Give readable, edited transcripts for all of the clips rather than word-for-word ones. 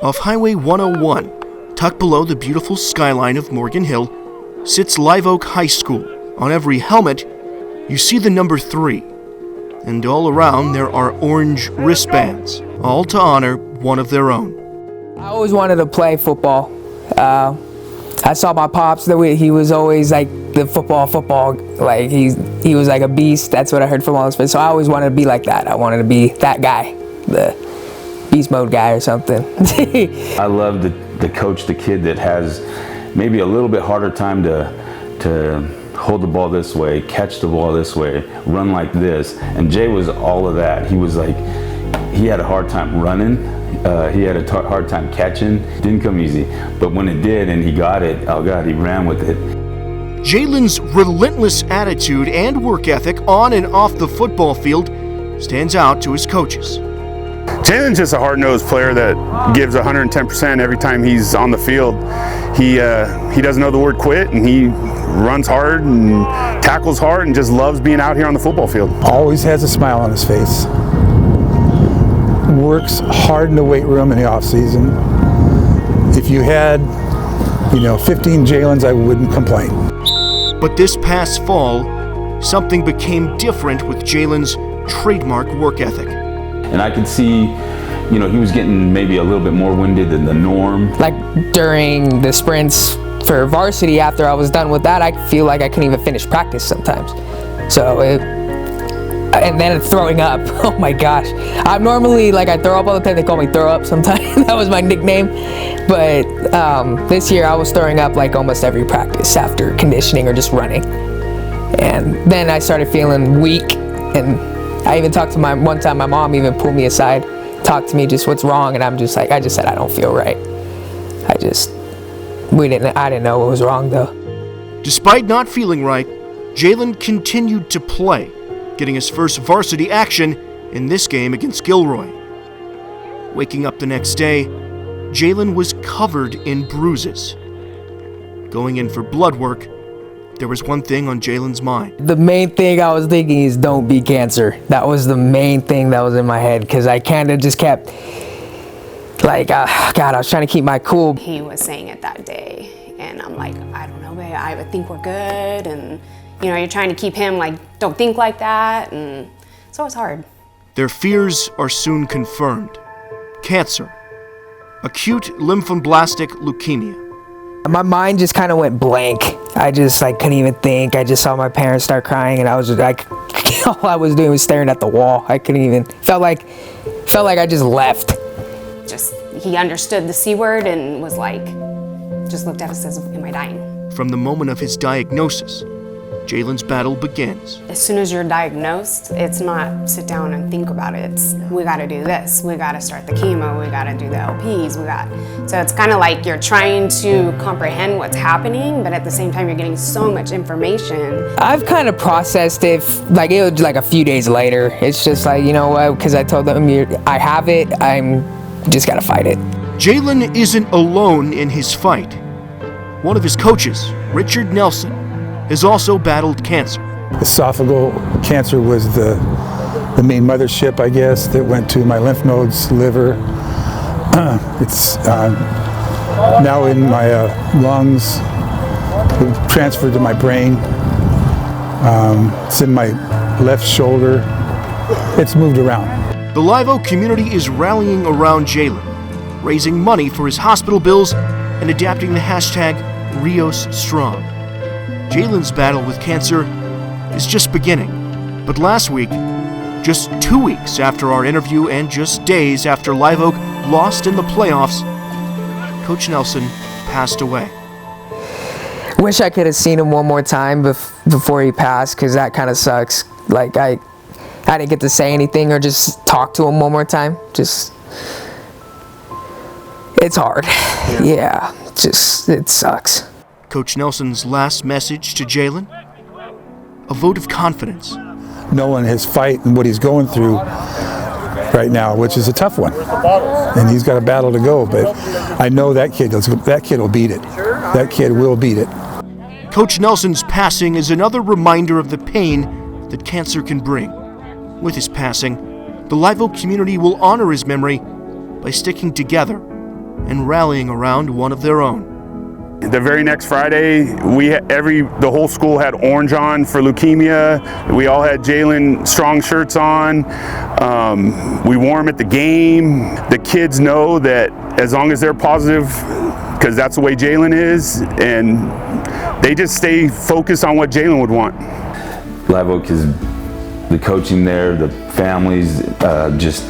Off Highway 101, tucked below the beautiful skyline of Morgan Hill, sits Live Oak High School. On every helmet, you see the number 3. And all around there are orange wristbands, all to honor one of their own. I always wanted to play football. I saw my pops, he was always like the football, like he was like a beast. That's what I heard from all his friends. So I always wanted to be like that. I wanted to be that guy, the beast mode guy or something. I love to coach the kid that has maybe a little bit harder time to hold the ball this way, catch the ball this way, run like this. And Jay was all of that. He was like, he had a hard time running. He had a hard time catching. Didn't come easy. But when it did and he got it, oh God, he ran with it. Jalen's relentless attitude and work ethic on and off the football field stands out to his coaches. Jalen's just a hard-nosed player that gives 110% every time he's on the field. He doesn't know the word quit, and he runs hard and tackles hard and just loves being out here on the football field. Always has a smile on his face. Works hard in the weight room in the off season. If you had, 15 Jalens, I wouldn't complain. But this past fall, something became different with Jalen's trademark work ethic. And I could see, he was getting maybe a little bit more winded than the norm. Like during the sprints for varsity, after I was done with that, I feel like I couldn't even finish practice sometimes. And then throwing up. Oh my gosh. I'm normally I throw up all the time. They call me throw up sometimes. That was my nickname. But this year I was throwing up almost every practice after conditioning or just running. And then I started feeling weak. And I even talked to one time my mom even pulled me aside, talked to me just what's wrong. And I just said, I don't feel right. I didn't know what was wrong though. Despite not feeling right, Jalen continued to play, getting his first varsity action in this game against Gilroy. Waking up the next day, Jalen was covered in bruises. Going in for blood work, there was one thing on Jalen's mind. The main thing I was thinking is don't be cancer. That was the main thing that was in my head, because I kind of just kept, I was trying to keep my cool. He was saying it that day, and I'm like, I don't know, babe, I would think we're good, and you're trying to keep him don't think like that, and so it's hard. Their fears are soon confirmed. Cancer. Acute lymphoblastic leukemia. My mind just kind of went blank. I just couldn't even think. I just saw my parents start crying, and I was just all I was doing was staring at the wall. I couldn't even, felt like I just left. He understood the C word and was just looked at us as, am I dying? From the moment of his diagnosis, Jalen's battle begins. As soon as you're diagnosed, it's not sit down and think about it. It's, we gotta do this, we gotta start the chemo, we gotta do the LPs, so it's kind of you're trying to comprehend what's happening, but at the same time you're getting so much information. I've kind of processed it, it was a few days later. It's just you know what, because I told them I have it, I'm just gotta fight it. Jalen isn't alone in his fight. One of his coaches, Richard Nelson, has also battled cancer. Esophageal cancer was the main mothership, I guess, that went to my lymph nodes, liver. It's now in my lungs, it transferred to my brain. It's in my left shoulder. It's moved around. The Live Oak community is rallying around Jalen, raising money for his hospital bills and adapting the hashtag Rios Strong. Jalen's battle with cancer is just beginning, but last week, just 2 weeks after our interview and just days after Live Oak lost in the playoffs, Coach Nelson passed away. Wish I could have seen him one more time before he passed, because that kind of sucks. I didn't get to say anything or just talk to him one more time. It's hard. Yeah, it sucks. Coach Nelson's last message to Jalen? A vote of confidence. Knowing his fight and what he's going through right now, which is a tough one. And he's got a battle to go, but I know that kid will beat it. That kid will beat it. Coach Nelson's passing is another reminder of the pain that cancer can bring. With his passing, the Live Oak community will honor his memory by sticking together and rallying around one of their own. The very next Friday, the whole school had orange on for leukemia. We all had Jalen Strong shirts on. We wore them at the game. The kids know that as long as they're positive, because that's the way Jalen is, and they just stay focused on what Jalen would want. Live Oak is the coaching there, the families just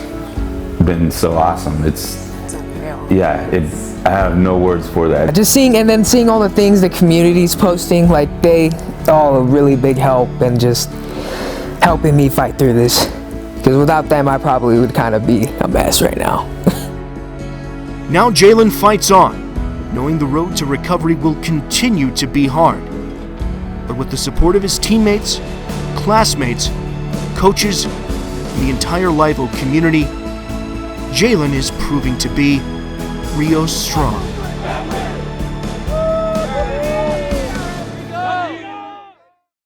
been so awesome. It's unreal. yeah, I have no words for that. Just seeing all the things the community's posting, like they all a really big help and just helping me fight through this. Because without them, I probably would kind of be a mess right now. Now Jalen fights on, knowing the road to recovery will continue to be hard. But with the support of his teammates, classmates, coaches, and the entire Live Oak community, Jalen is proving to be Rios strong.